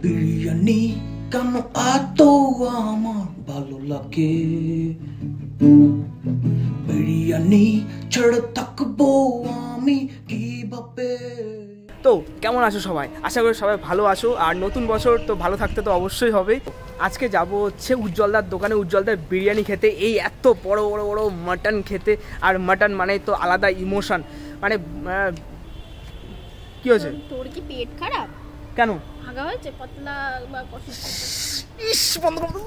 বিরিয়ানি কেন এত আমার ভালো লাগে, বিরিয়ানি ছেড়ে থাকবো আমি কিভাবে। তো কেমন আছো সবাই? আশা করি সবাই ভালো আছো। আর নতুন বছর তো ভালো থাকতে তো অবশ্যই হবে। আজকে যাব হচ্ছে উজ্জ্বলদার দোকানে, উজ্জ্বলদার বিরিয়ানি খেতে। এই এত বড় বড় বড় মাটন খেতে। আর মাটন মানে তো আলাদা ইমোশন। মানে কি হয়েছে তোর? কি পেট খারাপ? কেন? আগা হয়েছে পাতলা বা কষ্ট? ইস বন্ধ কর।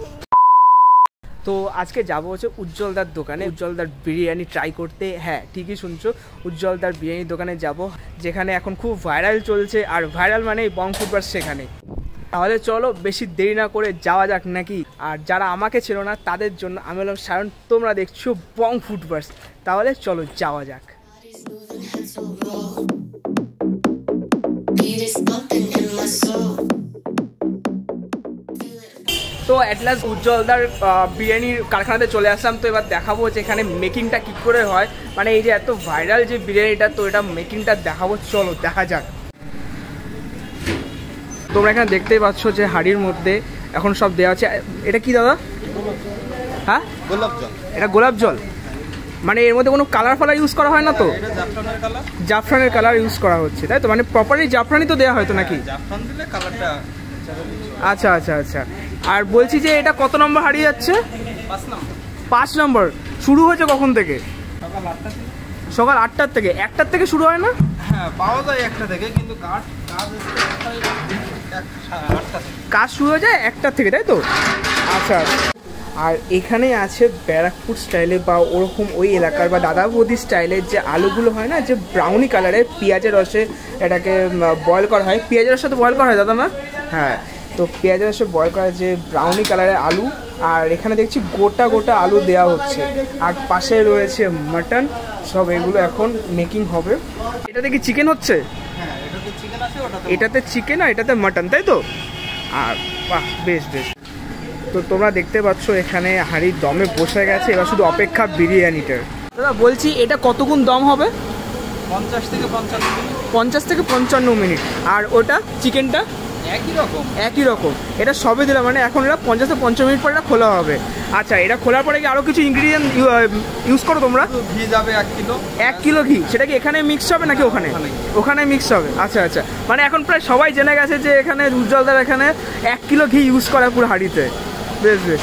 তো আজকে যাব হচ্ছে উজ্জ্বলদার দোকানে, উজ্জ্বলদার বিরিয়ানি ট্রাই করতে। হ্যাঁ, ঠিকই শুনছো, উজ্জ্বলদার বিরিয়ানির দোকানে যাব, যেখানে এখন খুব ভাইরাল চলছে। আর ভাইরাল মানে বং ফুডবার সেখানে। তাহলে চলো বেশি দেরি না করে যাওয়া যাক নাকি। আর যারা আমাকে ছিল না তাদের জন্য আমি হলাম সায়ন, তোমরা দেখছো বং ফুডবার্স। তাহলে চলো যাওয়া যাক। তো অ্যাট লাস্ট উজ্জ্বলদার বিরিয়ানির কারখানাতে চলে আসলাম। তো এবার দেখাবো যে এখানে মেকিংটা কী করে হয়। মানে এই যে এত ভাইরাল যে বিরিয়ানিটা, তো এটা মেকিংটা দেখাবো, চলো দেখা যাক। তোমরা এখানে দেখতেই পাচ্ছ যে হাঁড়ির মধ্যে এখন সব দেওয়া আছে। এটা কি দাদা? হ্যাঁ, গোলাপ জল। এটা গোলাপ জল, মানে এর মধ্যে কোনো কালার ফালার ইউজ করা হয় না তো? জাফরানের কালার ইউজ করা হচ্ছে, তাই তো? মানে প্রপারলি জাফরানি তো দেওয়া হয়তো নাকি? আচ্ছা আচ্ছা আচ্ছা। আর বলছি যে এটা কত নম্বর হারিয়ে যাচ্ছে? 5 নম্বর। শুরু হয়েছে কখন থেকে? সকাল 8টার থেকে। 1টার থেকে শুরু হয় না? হ্যাঁ, পাওয়া যায় 1টা থেকে, কিন্তু কাজ শুরু হয়ে যায় 1টার থেকে, তাই তো? আচ্ছা। আর এখানে আছে ব্যারাকপুর স্টাইলে বা ওরকম ওই এলাকার বা দাদা বৌদি স্টাইলের যে আলুগুলো হয় না, যে ব্রাউনি কালারের, পেঁয়াজের রসে এটাকে বয়েল করা হয়। পেঁয়াজের রসে তো বয়েল করা হয় দাদা না? হ্যাঁ, তো পেঁয়াজের রসে বয়েল করা যে ব্রাউনি কালারের আলু। আর এখানে দেখছি গোটা গোটা আলু দেওয়া হচ্ছে। আর পাশে রয়েছে মাটন। সব এগুলো এখন মেকিং হবে। এটাতে কি চিকেন হচ্ছে? এটাতে চিকেন আর এটাতে মাটন, তাই তো? আর বাহ, বেশ বেশ। তো তোমরা দেখতে পাচ্ছ এখানে হাঁড়ির দমে বসে গেছে, এবার শুধু অপেক্ষা বিরিয়ানিটার। দাদা বলছি এটা কতক্ষণ দম হবে? 50 থেকে 55 মিনিট। 50 থেকে 55 মিনিট। আর ওটা চিকেনটা একই রকম। এটা সবে দিলাম, মানে এখন এটা 50 থেকে 55 মিনিট পরে এটা খোলা হবে। আচ্ছা, এটা খোলার পরে কি আরও কিছু ইনগ্রিডিয়েন্ট ইউজ করো তোমরা? ঘি যাবে 1 কিলো। 1 কিলো ঘি। সেটা কি এখানে মিক্স হবে নাকি ওখানে? ওখানে মিক্স হবে। আচ্ছা আচ্ছা, মানে এখন প্রায় সবাই জেনে গেছে যে এখানে উজ্জ্বলদার এখানে 1 কিলো ঘি ইউজ করা পুরো হাঁড়িতে। বেশ বেশ।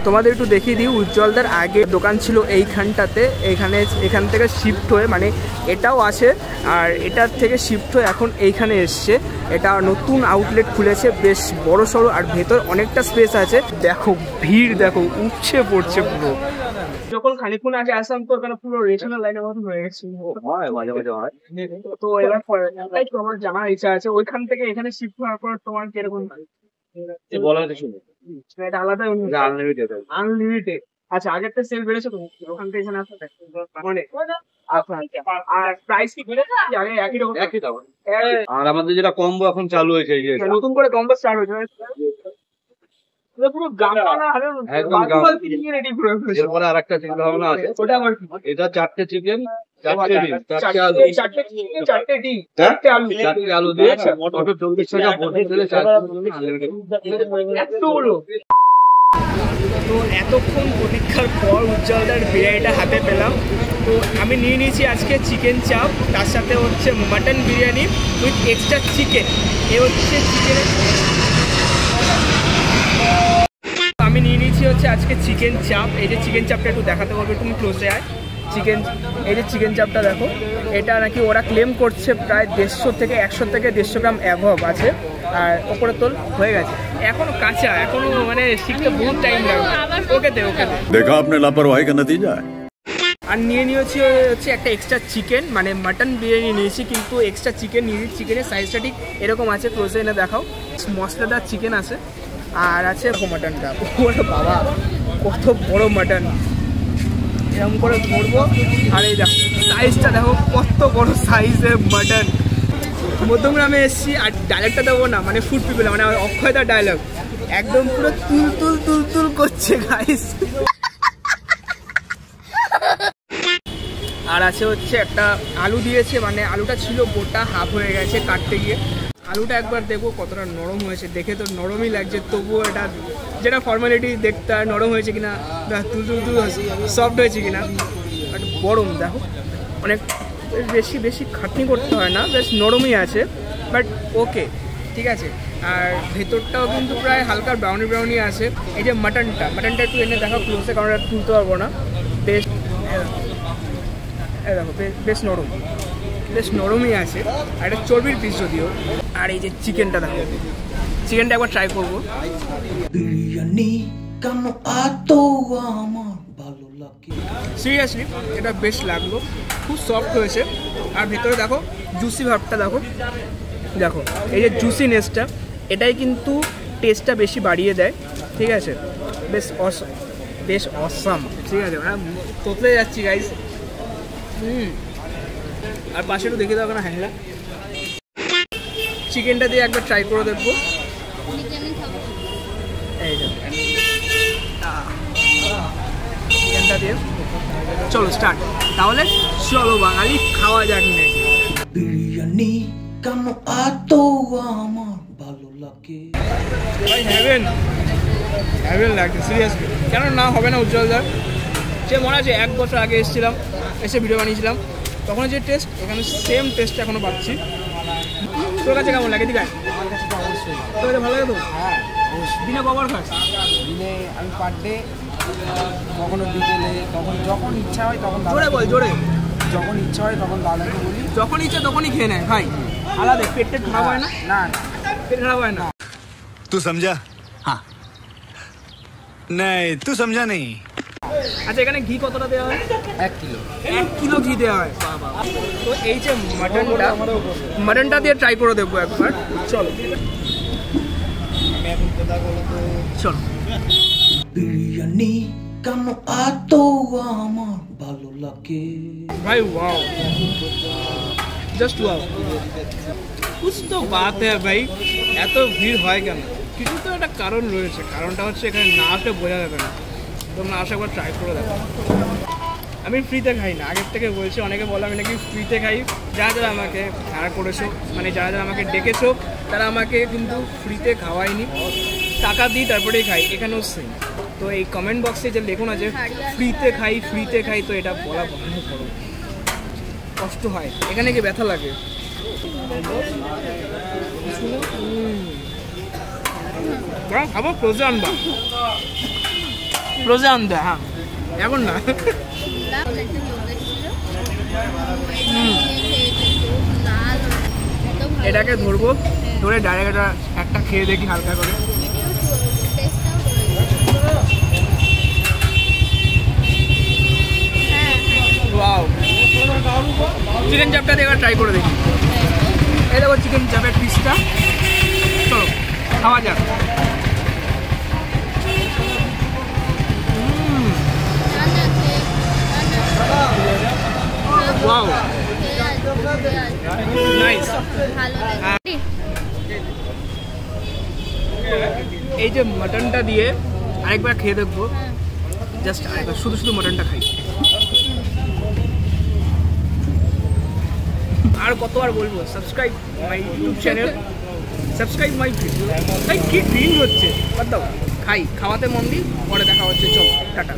তোমাদের একটু দেখিয়ে দিই, উজ্জ্বলদার আগে দোকান ছিল এইখানটাতে। এখান থেকে শিফট হয়ে, মানে এটাও আছে আর এটার থেকে শিফট হয়ে এখন এইখানে এসছে। এটা নতুন আউটলেট খুলেছে, বেশ বড় সড়ো, আর ভেতর অনেকটা স্পেস আছে। দেখো ভিড়, দেখো উপচে পড়ছে পুরো। যখন খানিকক্ষণ আগে আসলাম তো ওখানে পুরো রেশনের লাইনের মতো হয়ে গেছে। তো এবার তোমার জানার ইচ্ছা আছে ওইখান থেকে এখানে শিফট হওয়ার পর তোমার কিরকম? এটা আলাদা আনলিমিটেড। আচ্ছা, আগেরটা সেল বেড়েছে তো ওখান থেকে এখানে আসতে অনেক। আর প্রাইস কি বেড়েছে? আগে একই রকম। আর আমাদের যেটা কম্বো এখন চালু হয়েছে, নতুন করে কম্বো স্টার্ট হয়েছে। পুরো গামলা রেডি করে ফেলেছে। এরপরে আরেকটা চিন্তা ভাবনা আছে, ওটা আমার এটা 4টে চিকেন, 4টে ডিম, 4টে আলু, 4টে চিকেন, 4টে ডিম, 4টে আলু, 4টে আলু দিয়ে মোটামুটি 40 টাকা বসে দিলে 4 এতগুলো। তো এতক্ষণ প্রতীক্ষার পর উজ্জ্বলদার বিরিয়ানিটা হাতে পেলাম। তো আমি নিয়ে নিয়েছি আজকে চিকেন চাপ, তার সাথে হচ্ছে mutton biryani with extra chicken. এ হচ্ছে চিকেনের, আমি নিয়ে নিয়েছি হচ্ছে আজকে চিকেন চাপ। এই যে চিকেন চাপটা একটু দেখাতে পারবে, তুমি ক্লোজে আয়। চিকেন, এই যে চিকেন চাপটা দেখো, এটা নাকি ওরা ক্লেম করছে প্রায় 150 থেকে 100 গ্রাম অ্যাভব আছে। আর ওপরে তোল হয়ে গেছে, এখনো কাঁচা, এখনো মানে শিখতে বহুত টাইম লাগবে। ওকে দে, ওকে দে। দেখা আপনি লাপরওয়াহি কা নতিজা। আর নিয়ে নিয়েছি হচ্ছে একটা এক্সট্রা চিকেন, মানে মাটন বিরিয়ানি নিয়েছি কিন্তু এক্সট্রা চিকেন নিয়েছি। চিকেনের সাইজটা ঠিক এরকম আছে, ক্লোজে এনে দেখাও। মশলাদার চিকেন আছে আর আছে মাটনটা। ওরে বাবা, কত বড় মাটন! এরকম করে ধরবো আর এই দেখো সাইজটা, দেখো কত বড় সাইজের মাটন। মধ্যমগ্রামে এসেছি আর ডায়লগটা দেবো না, মানে ফুড পিপল, মানে অক্ষয়দার ডায়লগ একদম পুরো তুল তুল তুল তুল করছে গাইস। আর আছে হচ্ছে একটা আলু দিয়েছে, মানে আলুটা ছিল গোটা, হাফ হয়ে গেছে কাটতে গিয়ে। আলুটা একবার দেখবো কতটা নরম হয়েছে, দেখে তো নরমই লাগছে, তবুও এটা যেটা ফর্মালিটি দেখতে হয় নরম হয়েছে কিনা, তুল সফট হয়েছে কিনা। বাট গরম দেখো, অনেক বেশি খাটনি করতে হয় না, বেশ নরমই আছে, বাট ওকে ঠিক আছে। আর ভেতরটাও কিন্তু প্রায় হালকা ব্রাউনি আছে। এই যে মাটনটা একটু এনে দেখো ক্লোজে, কারণ এটা তুলতে পারবো না। বেশ দেখো বেশ নরমই আছে, আর এটা চর্বির পিস যদিও। আর এই যে চিকেনটা দেখো, চিকেনটা একবার ট্রাই করবো। বিরিয়ানি কেন এত আমার ভালো লাগে। সিরিয়াসলি এটা বেশ লাগলো, খুব সফট হয়েছে। আর ভেতরে দেখো জুসি ভাবটা দেখো, এই যে জুসিনেসটা, এটাই কিন্তু টেস্টটা বেশি বাড়িয়ে দেয়, ঠিক আছে। বেশ অসাম, ঠিক আছে, তোতলে যাচ্ছি গাইস। আর পাশে একটু দেখে দাও না হ্যাংলা, চিকেনটা দিয়ে একবার ট্রাই করে দেখবো। এই যে চিকেনটা দিয়ে চলো স্টার্ট, তাহলে চলো বাঙালি খাওয়া যাক নাকি। বিরিয়ানি কেন এত আমার ভালো লাগে। ভাই হ্যাভেন লাগছে সিরিয়াসলি, কেন না হবে না উজ্জ্বলদার। সে মনে আছে 1 বছর আগে এসেছিলাম, এসে ভিডিও বানিয়েছিলাম, তখন যে টেস্ট, এখানে সেম টেস্ট এখনো পাচ্ছি। তোর কাছে কেমন লাগে দিঘায়? আমার কাছে তো অবশ্যই। তোর কাছে ভালো লাগে তো? হ্যাঁ, দিনে কবার খাস? দিনে আমি পার ডে, কখনো বিকেলে, যখন ইচ্ছা হয় তখন জোরে বল, জোরে। যখন ইচ্ছা হয় তখন দাদাকে বলি, যখন ইচ্ছা তখনই খেয়ে নেয় ভাই, আলাদা পেট খারাপ হয় না? না পেট খারাপ হয় না। तू समझा? हाँ नहीं तू समझा नहीं। আচ্ছা, এখানে ঘি কতটা দেওয়া হয়? 1 কিলো। 1 কিলো ঘি দেওয়া হয়। তো এই যে মাটনটা দিয়ে ট্রাই করে দেখবো একবার, চলো। বিরিয়ানি কেন এত আমার ভালো লাগে। भाई वाओ, जस्ट वाओ, कुछ तो बात है भाई। এত ভিড় হয় কেন? কিছু তো একটা কারণ রয়েছে, কারণটা হচ্ছে এখানে না আসলে বোঝা যাবে না। তোমরা আসা একবার ট্রাই করে দেখো। আমি ফ্রিতে খাই না, আগের থেকে বলছি, অনেকে বলে আমি নাকি ফ্রিতে খাই। যারা আমাকে ভাড়া করেছো, মানে যারা আমাকে ডেকেছো, তারা আমাকে কিন্তু ফ্রিতে খাওয়ায়নি, টাকা দিই তারপরেই খাই। এখানেও সেম। তো এই কমেন্ট বক্সে যে লেখো না যে ফ্রিতে খাই, তো এটা বলা বন্ধ করো, কষ্ট হয়, এখানে কি ব্যথা লাগে। খাবো ক্লোজে আনবা, ক্লোজে আনবে, হ্যাঁ এখন না। এটাকে ধরবো, ধরে ডাইরেক্ট একটা খেয়ে দেখি হালকা করে। ওয়াও, চিকেন চাপটা দিয়ে এবার ট্রাই করে দেখি। এই দেখো চিকেন চাপের পিসটা, চলো খাওয়া যাক। Wow, nice. এই যে মাটনটা দিয়ে আরেকবার খেয়ে দেখবো, জাস্ট আরেকবার শুধু মাটনটা খাই। আর কতবার বলবো, subscribe my YouTube channel, subscribe my video. ভাই কি ড্রিম হচ্ছে, বাদ দাও, খাওয়াতে মন দিই, পরে দেখা হচ্ছে, চলো টাটা।